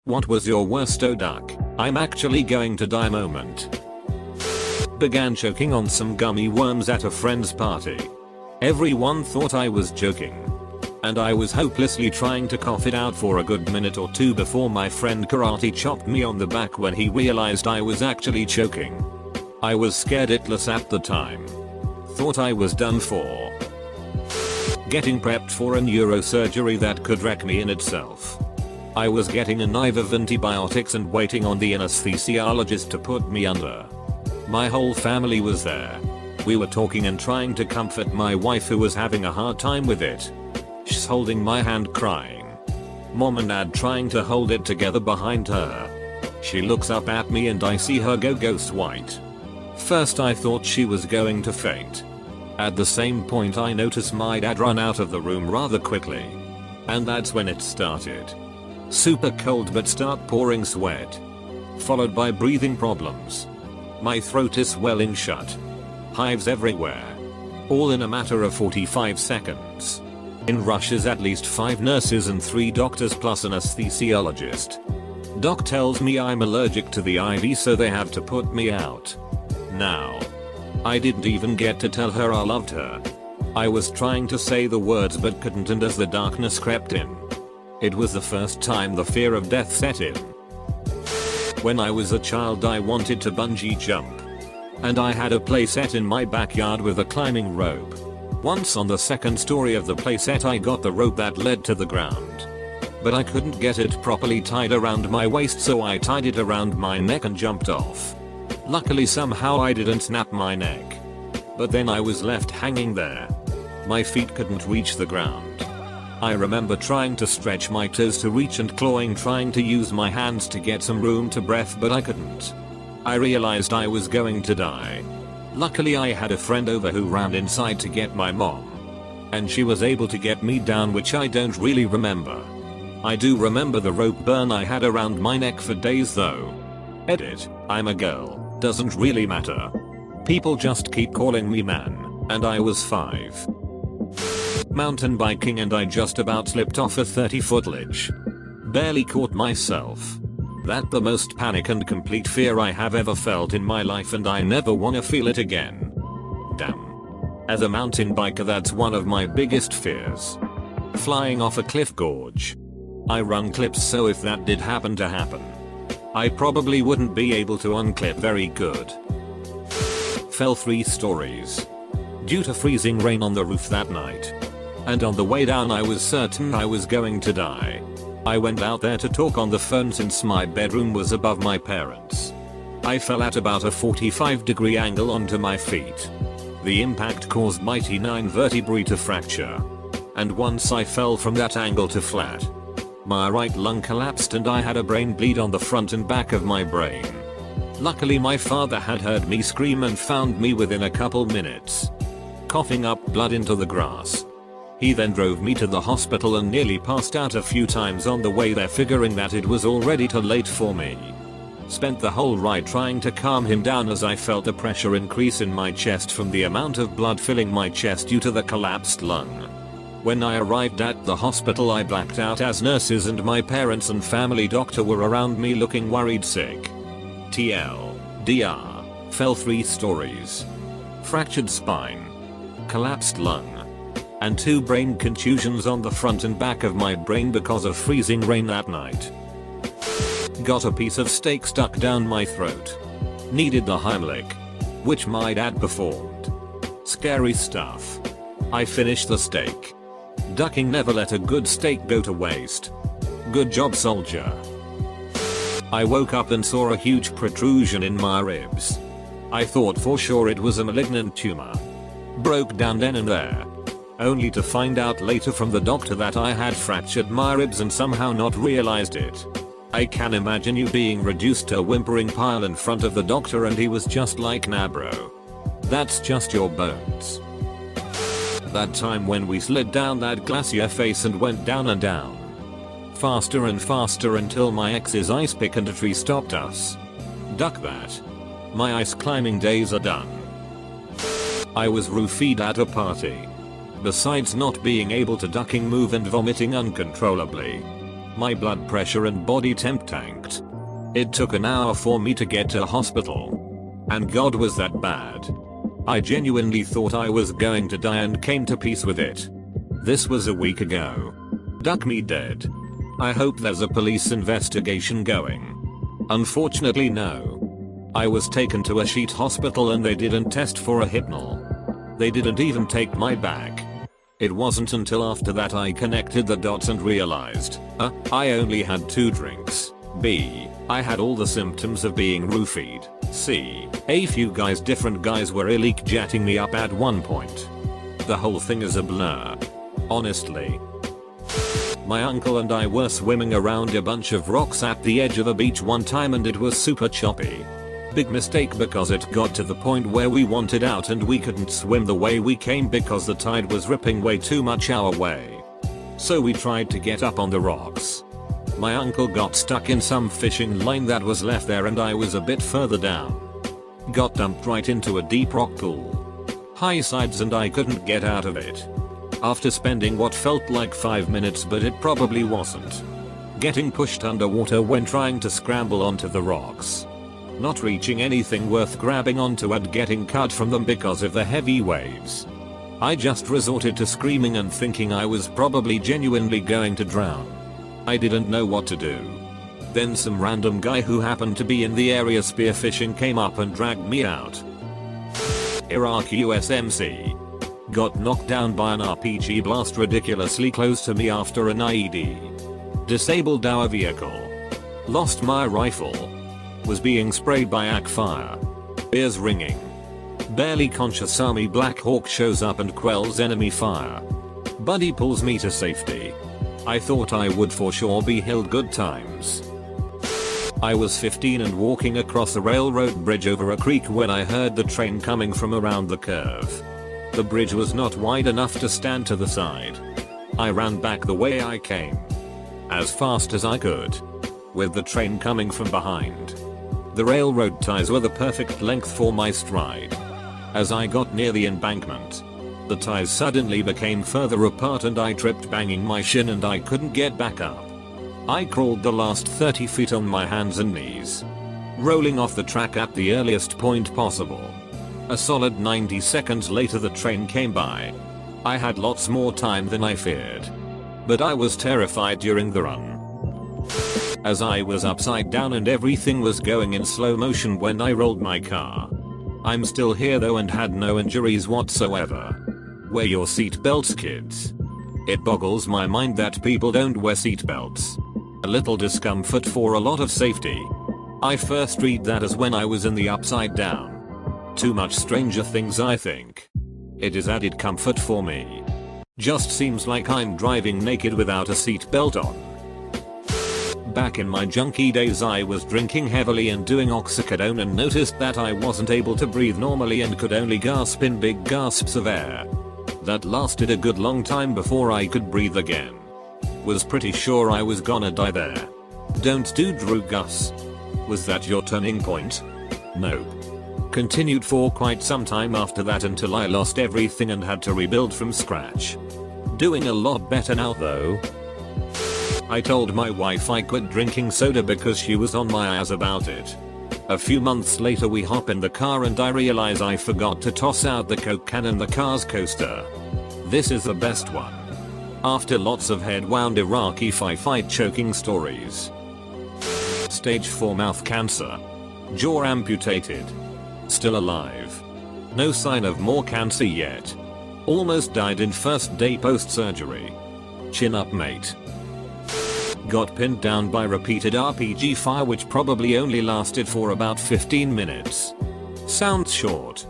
What was your worst "oh duck, I'm actually going to die" moment? Began choking on some gummy worms at a friend's party. Everyone thought I was joking, and I was hopelessly trying to cough it out for a good minute or two before my friend karate chopped me on the back when he realized I was actually choking. I was scared shitless at the time. Thought I was done for. Getting prepped for a neurosurgery that could wreck me in itself. I was getting a knife of antibiotics and waiting on the anesthesiologist to put me under. My whole family was there. We were talking and trying to comfort my wife, who was having a hard time with it. She's holding my hand crying. Mom and Dad trying to hold it together behind her. She looks up at me and I see her go ghost white. First I thought she was going to faint. At the same point I notice my dad run out of the room rather quickly. And that's when it started. Super cold but start pouring sweat. Followed by breathing problems. My throat is swelling shut. Hives everywhere. All in a matter of 45 seconds. In rushes at least 5 nurses and 3 doctors plus an anesthesiologist. Doc tells me I'm allergic to the IV, so they have to put me out. Now, I didn't even get to tell her I loved her. I was trying to say the words but couldn't, and as the darkness crept in, it was the first time the fear of death set in. When I was a child I wanted to bungee jump. And I had a playset in my backyard with a climbing rope. Once on the 2nd story of the playset I got the rope that led to the ground. But I couldn't get it properly tied around my waist, so I tied it around my neck and jumped off. Luckily somehow I didn't snap my neck. But then I was left hanging there. My feet couldn't reach the ground. I remember trying to stretch my toes to reach and clawing, trying to use my hands to get some room to breathe, but I couldn't. I realized I was going to die. Luckily I had a friend over who ran inside to get my mom. And she was able to get me down, which I don't really remember. I do remember the rope burn I had around my neck for days though. Edit, I'm a girl, doesn't really matter. People just keep calling me man, and I was 5. Mountain biking and I just about slipped off a 30-foot ledge. Barely caught myself. That the most panic and complete fear I have ever felt in my life, and I never wanna feel it again. Damn. As a mountain biker that's one of my biggest fears. Flying off a cliff gorge. I run clips, so if that did happen to happen, I probably wouldn't be able to unclip very good. Fell 3 stories. Due to freezing rain on the roof that night. And on the way down I was certain I was going to die. I went out there to talk on the phone since my bedroom was above my parents'. I fell at about a 45-degree angle onto my feet. The impact caused my T9 vertebrae to fracture. And once I fell from that angle to flat, my right lung collapsed and I had a brain bleed on the front and back of my brain. Luckily my father had heard me scream and found me within a couple minutes, coughing up blood into the grass. He then drove me to the hospital and nearly passed out a few times on the way there, figuring that it was already too late for me. Spent the whole ride trying to calm him down as I felt a pressure increase in my chest from the amount of blood filling my chest due to the collapsed lung. When I arrived at the hospital I blacked out as nurses and my parents and family doctor were around me looking worried sick. TLDR. Fell 3 stories. Fractured spine. Collapsed lung. And 2 brain contusions on the front and back of my brain because of freezing rain that night. Got a piece of steak stuck down my throat. Needed the Heimlich, which my dad performed. Scary stuff. I finished the steak. Ducking never let a good steak go to waste. Good job, soldier. I woke up and saw a huge protrusion in my ribs. I thought for sure it was a malignant tumor. Broke down then and there. Only to find out later from the doctor that I had fractured my ribs and somehow not realized it. I can imagine you being reduced to a whimpering pile in front of the doctor and he was just like, nah bro. That's just your bones. That time when we slid down that glacier face and went down and down. Faster and faster until my ex's ice pick and a tree stopped us. Duck that. My ice climbing days are done. I was roofied at a party. Besides not being able to ducking, move and vomiting uncontrollably. My blood pressure and body temp tanked. It took an hour for me to get to hospital. And God, was that bad. I genuinely thought I was going to die and came to peace with it. This was a week ago. Duck me dead. I hope there's a police investigation going. Unfortunately no. I was taken to a sheet hospital and they didn't test for a hypnol. They didn't even take my bag. It wasn't until after that I connected the dots and realized, I only had 2 drinks. B, I had all the symptoms of being roofied. C, a few different guys were illegally jetting me up at one point. The whole thing is a blur. Honestly. My uncle and I were swimming around a bunch of rocks at the edge of a beach one time and it was super choppy. Big mistake because it got to the point where we wanted out and we couldn't swim the way we came because the tide was ripping way too much our way. So we tried to get up on the rocks. My uncle got stuck in some fishing line that was left there and I was a bit further down. Got dumped right into a deep rock pool. High sides and I couldn't get out of it. After spending what felt like 5 minutes but it probably wasn't. Getting pushed underwater when trying to scramble onto the rocks. Not reaching anything worth grabbing onto and getting cut from them because of the heavy waves. I just resorted to screaming and thinking I was probably genuinely going to drown. I didn't know what to do. Then some random guy who happened to be in the area spearfishing came up and dragged me out. Iraq USMC. Got knocked down by an RPG blast ridiculously close to me after an IED. Disabled our vehicle. Lost my rifle. Was being sprayed by AK fire. Ears ringing. Barely conscious Army Black Hawk shows up and quells enemy fire. Buddy pulls me to safety. I thought I would for sure be held good times. I was 15 and walking across a railroad bridge over a creek when I heard the train coming from around the curve. The bridge was not wide enough to stand to the side. I ran back the way I came. As fast as I could. With the train coming from behind. The railroad ties were the perfect length for my stride. As I got near the embankment, the ties suddenly became further apart and I tripped banging my shin and I couldn't get back up. I crawled the last 30 feet on my hands and knees. Rolling off the track at the earliest point possible. A solid 90 seconds later the train came by. I had lots more time than I feared. But I was terrified during the run. As I was upside down and everything was going in slow motion when I rolled my car. I'm still here though and had no injuries whatsoever. Wear your seatbelts, kids. It boggles my mind that people don't wear seatbelts. A little discomfort for a lot of safety. I first read that as when I was in the upside down. Too much Stranger Things I think. It is added comfort for me. Just seems like I'm driving naked without a seatbelt on. Back in my junkie days I was drinking heavily and doing oxycodone and noticed that I wasn't able to breathe normally and could only gasp in big gasps of air. That lasted a good long time before I could breathe again. Was pretty sure I was gonna die there. Don't do drugs, Gus. Was that your turning point? Nope. Continued for quite some time after that until I lost everything and had to rebuild from scratch. Doing a lot better now though. I told my wife I quit drinking soda because she was on my ass about it. A few months later we hop in the car and I realize I forgot to toss out the Coke can in the car's coaster. This is the best one. After lots of head-wound Iraqi fight choking stories. Stage 4 mouth cancer. Jaw amputated. Still alive. No sign of more cancer yet. Almost died in first day post-surgery. Chin up mate. Got pinned down by repeated RPG fire which probably only lasted for about 15 minutes. Sounds short.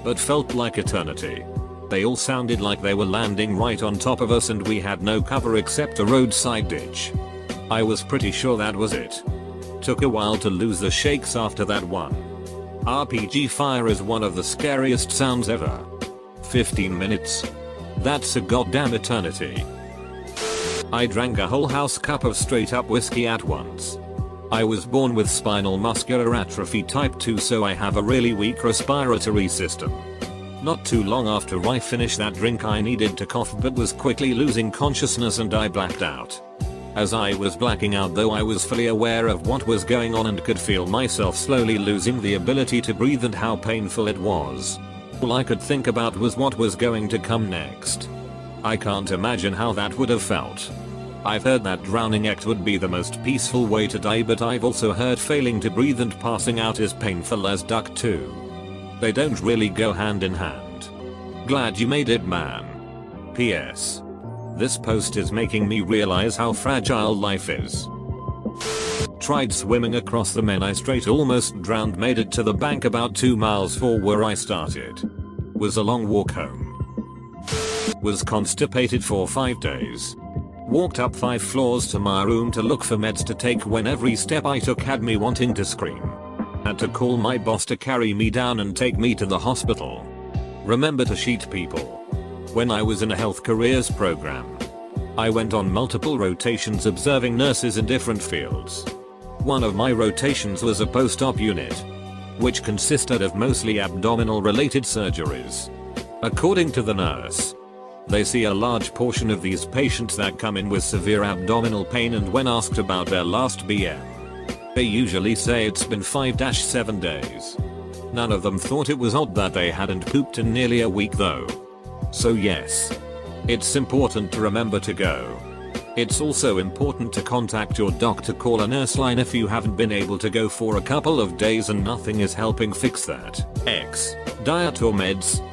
But felt like eternity. They all sounded like they were landing right on top of us and we had no cover except a roadside ditch. I was pretty sure that was it. Took a while to lose the shakes after that one. RPG fire is one of the scariest sounds ever. 15 minutes? That's a goddamn eternity. I drank a whole house cup of straight up whiskey at once. I was born with spinal muscular atrophy type 2 so I have a really weak respiratory system. Not too long after I finished that drink I needed to cough but was quickly losing consciousness and I blacked out. As I was blacking out though, I was fully aware of what was going on and could feel myself slowly losing the ability to breathe and how painful it was. All I could think about was what was going to come next. I can't imagine how that would have felt. I've heard that drowning act would be the most peaceful way to die, but I've also heard failing to breathe and passing out is painful as duck too. They don't really go hand in hand. Glad you made it, man. PS. This post is making me realize how fragile life is. Tried swimming across the Menai Strait, almost drowned, made it to the bank about 2 miles from where I started. Was a long walk home. Was constipated for 5 days. Walked up 5 floors to my room to look for meds to take when every step I took had me wanting to scream. Had to call my boss to carry me down and take me to the hospital. Remember to sheet people. When I was in a health careers program, I went on multiple rotations observing nurses in different fields. One of my rotations was a post-op unit, which consisted of mostly abdominal related surgeries. According to the nurse, they see a large portion of these patients that come in with severe abdominal pain, and when asked about their last BM, they usually say it's been 5-7 days. None of them thought it was odd that they hadn't pooped in nearly a week though. So yes, it's important to remember to go. It's also important to contact your doctor, call a nurse line if you haven't been able to go for a couple of days and nothing is helping fix that. X. Diet or meds.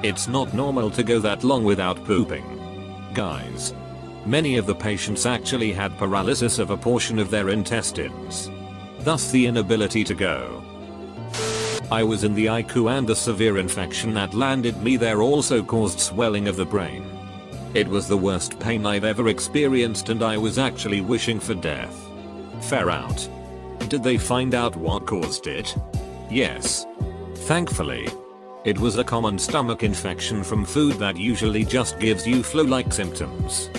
It's not normal to go that long without pooping. Guys, many of the patients actually had paralysis of a portion of their intestines, thus the inability to go. I was in the ICU and the severe infection that landed me there also caused swelling of the brain. It was the worst pain I've ever experienced and I was actually wishing for death. Fair out. Did they find out what caused it? Yes. Thankfully. It was a common stomach infection from food that usually just gives you flu-like symptoms.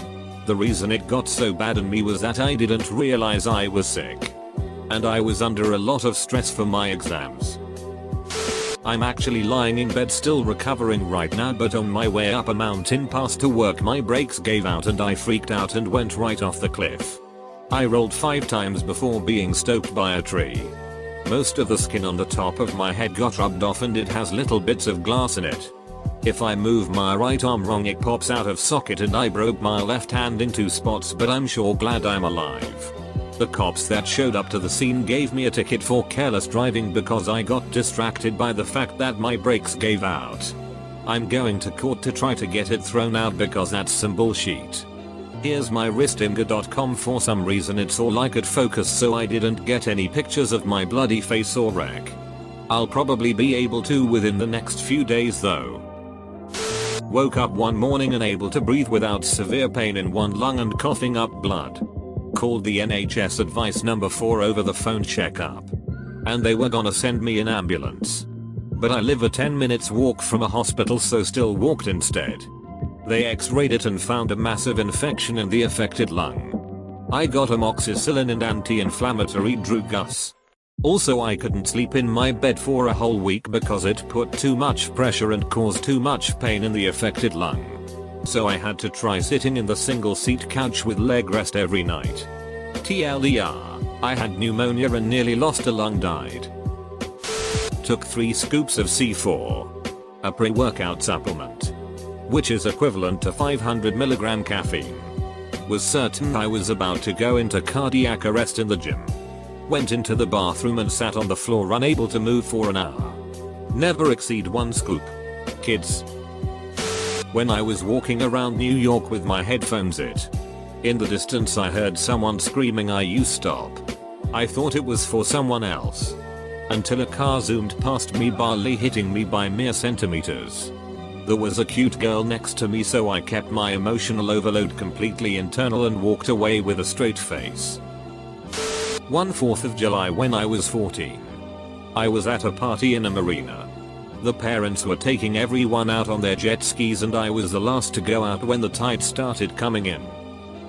The reason it got so bad in me was that I didn't realize I was sick. And I was under a lot of stress for my exams. I'm actually lying in bed still recovering right now, but on my way up a mountain pass to work my brakes gave out and I freaked out and went right off the cliff. I rolled 5 times before being stoked by a tree. Most of the skin on the top of my head got rubbed off and it has little bits of glass in it. If I move my right arm wrong it pops out of socket and I broke my left hand in 2 spots, but I'm sure glad I'm alive. The cops that showed up to the scene gave me a ticket for careless driving because I got distracted by the fact that my brakes gave out. I'm going to court to try to get it thrown out because that's some bullshit. Here's my wristimgur.com. For some reason it's all I could focus, so I didn't get any pictures of my bloody face or wreck. I'll probably be able to within the next few days though. Woke up one morning unable to breathe without severe pain in one lung and coughing up blood. Called the NHS advice number 4 over the phone checkup. And they were gonna send me an ambulance. But I live a 10 minutes walk from a hospital, so still walked instead. They x-rayed it and found a massive infection in the affected lung. I got amoxicillin and anti-inflammatory drugs. Also I couldn't sleep in my bed for a whole week because it put too much pressure and caused too much pain in the affected lung. So I had to try sitting in the single seat couch with leg rest every night. TLDR, I had pneumonia and nearly lost a lung, died. Took 3 scoops of C4, a pre-workout supplement, which is equivalent to 500 mg caffeine. Was certain I was about to go into cardiac arrest in the gym. Went into the bathroom and sat on the floor unable to move for an hour. Never exceed 1 scoop. Kids. When I was walking around New York with my headphones in the distance I heard someone screaming, "You stop." I thought it was for someone else. Until a car zoomed past me, barely hitting me by mere centimeters. There was a cute girl next to me, so I kept my emotional overload completely internal and walked away with a straight face. One 4th of July when I was 14. I was at a party in a marina. The parents were taking everyone out on their jet skis and I was the last to go out when the tide started coming in.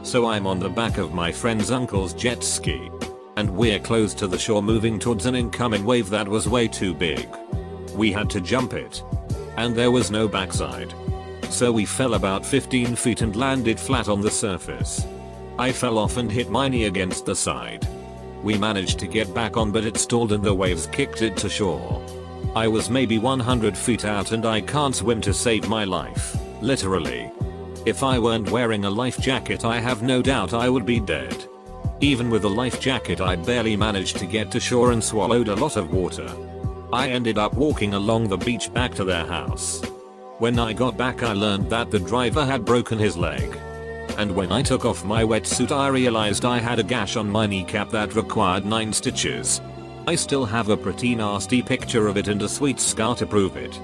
So I'm on the back of my friend's uncle's jet ski. And we're close to the shore moving towards an incoming wave that was way too big. We had to jump it. And there was no backside. So we fell about 15 feet and landed flat on the surface. I fell off and hit my knee against the side. We managed to get back on, but it stalled and the waves kicked it to shore. I was maybe 100 feet out and I can't swim to save my life, literally. If I weren't wearing a life jacket, I have no doubt I would be dead. Even with a life jacket, I barely managed to get to shore and swallowed a lot of water. I ended up walking along the beach back to their house. When I got back, I learned that the driver had broken his leg. And when I took off my wetsuit, I realized I had a gash on my kneecap that required 9 stitches. I still have a pretty nasty picture of it and a sweet scar to prove it.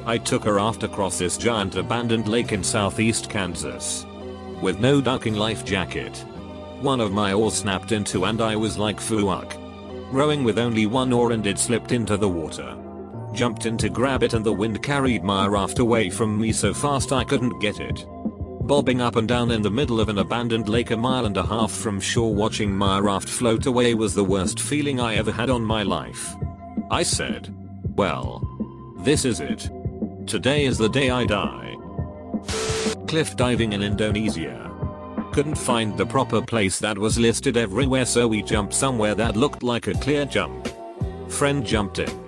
I took a raft across this giant abandoned lake in southeast Kansas. With no ducking life jacket. One of my oars snapped in two and I was like fuck. Rowing with only one oar and it slipped into the water. Jumped in to grab it and the wind carried my raft away from me so fast I couldn't get it. Bobbing up and down in the middle of an abandoned lake a mile and a half from shore, watching my raft float away was the worst feeling I ever had on my life. I said, well, this is it. Today is the day I die. Cliff diving in Indonesia. Couldn't find the proper place that was listed everywhere, so we jumped somewhere that looked like a clear jump. Friend jumped in.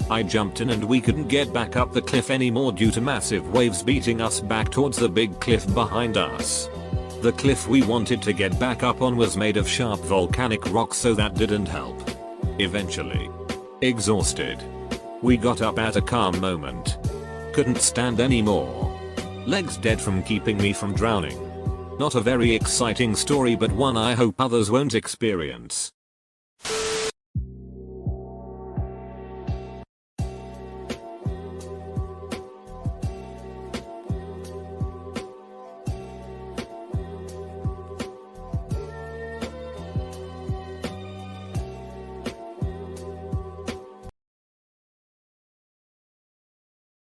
I jumped in and we couldn't get back up the cliff anymore due to massive waves beating us back towards the big cliff behind us. The cliff we wanted to get back up on was made of sharp volcanic rock, so that didn't help. Eventually, exhausted, we got up at a calm moment. Couldn't stand anymore. Legs dead from keeping me from drowning. Not a very exciting story, but one I hope others won't experience.